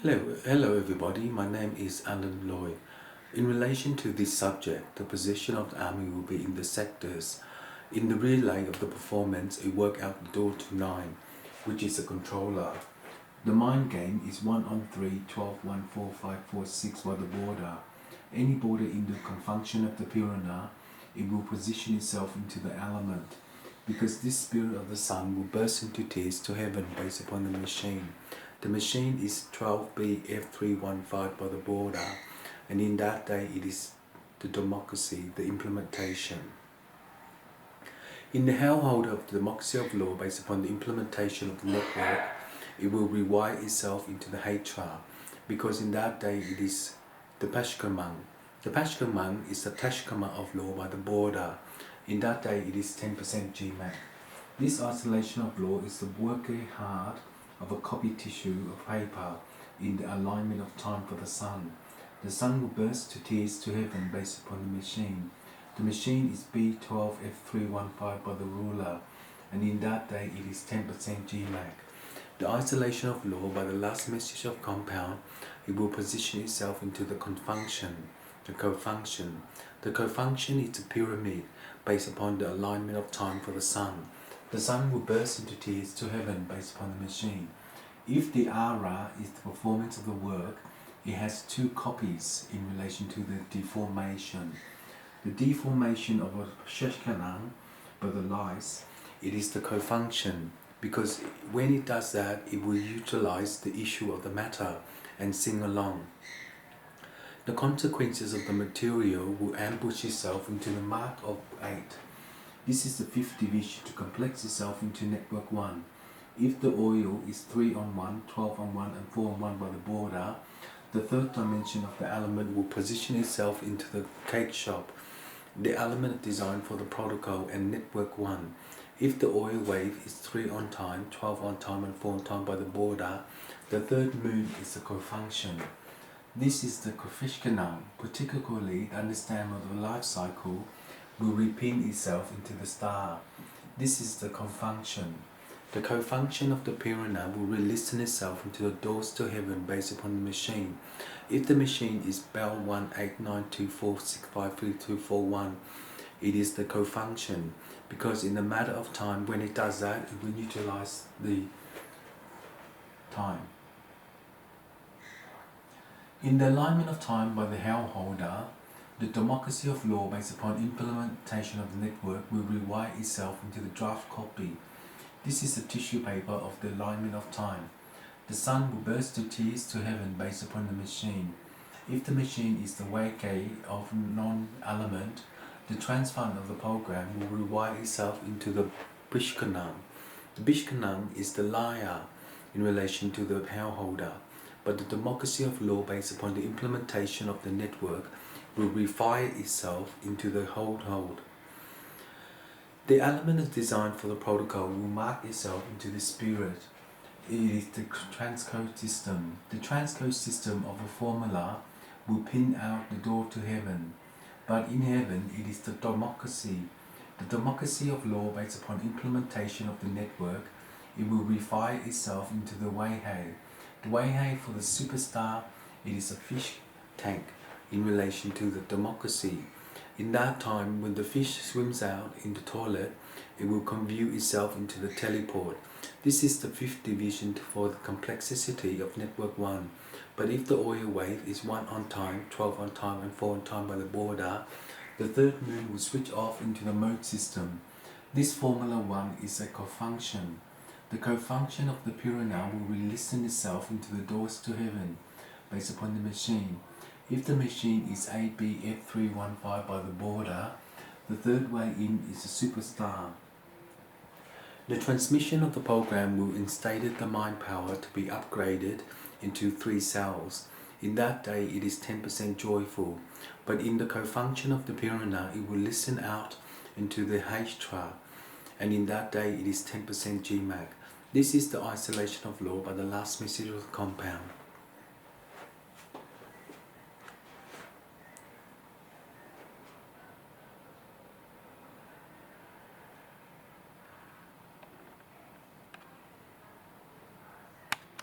Hello everybody, my name is Alan Loy. In relation to this subject, the position of the army will be in the sectors. In the relay of the performance, it work out the door to 9, which is a controller. The mind game is 1 on 3, 12, 1, 4, 5, 4, 6 by the border. Any border in the confunction of the Purana, it will position itself into the element, because this spirit of the sun will burst into tears to heaven based upon the machine. The machine is 12B F315 by the border, and in that day it is the democracy, the implementation. In the hellhole of the democracy of law based upon the implementation of the network, it will rewire itself into the Hatra, because in that day it is the Pashkamang. The Pashkamang is the Tashkama of law by the border. In that day it is 10% GMAC. This isolation of law is the working hard of a copy tissue of paper in the alignment of time for the sun. The sun will burst to tears to heaven based upon the machine. The machine is B12F315 by the ruler, and in that day it is 10% GMAC. The isolation of law by the last message of compound, it will position itself into the confunction, the cofunction. The cofunction is a pyramid based upon the alignment of time for the sun. The sun will burst into tears to heaven based upon the machine. If the ara is the performance of the work, it has two copies in relation to the deformation. The deformation of a sheshkanang by the lice, it is the cofunction, because when it does that, it will utilize the issue of the matter and sing along. The consequences of the material will ambush itself into the mark of 8. This is the fifth division to complex itself into network 1. If the oil is 3 on 1, 12 on 1 and 4 on 1 by the border, the third dimension of the element will position itself into the cake shop, the element designed for the protocol and network 1. If the oil wave is 3 on time, 12 on time and 4 on time by the border, the third moon is the cofunction. This is the Kofishkanam, particularly the understanding of the life cycle will repin itself into the star. This is the confunction. The cofunction of the Purana will relisten itself into the doors to heaven based upon the machine. If the machine is Bell 18924653241, it is the cofunction, because in the matter of time, when it does that, it will utilize the time. In the alignment of time by the hellholder, the democracy of law based upon implementation of the network will rewire itself into the draft copy. This is the tissue paper of the alignment of time. The sun will burst to tears to heaven based upon the machine. If the machine is the Wake of non-element, the transfund of the program will rewire itself into the Bishkanam. The Bishkanam is the liar in relation to the hellholder, but the democracy of law based upon the implementation of the network will refire itself into the hold. The element is designed for the protocol will mark itself into the spirit. It is the transcode system. The transcode system of a formula will pin out the door to heaven, but in heaven it is the democracy. The democracy of law based upon implementation of the network, it will refire itself into the Weihei. The Weihei for the superstar, it is a fish tank in relation to the democracy. In that time, when the fish swims out in the toilet, it will convey itself into the teleport. This is the fifth division for the complexity of network 1. But if the oil wave is 1 on time, 12 on time and 4 on time by the border, the third moon will switch off into the mode system. This formula 1 is a cofunction. The cofunction of the Purana will relisten itself into the doors to heaven based upon the machine. If the machine is ABF315 by the border, the third way in is a superstar. The transmission of the program will instate the mind power to be upgraded into 3 cells. In that day it is 10% joyful, but in the cofunction of the Purana it will listen out into the Hashtra, and in that day it is 10% GMAC. This is the isolation of law by the last message of the compound.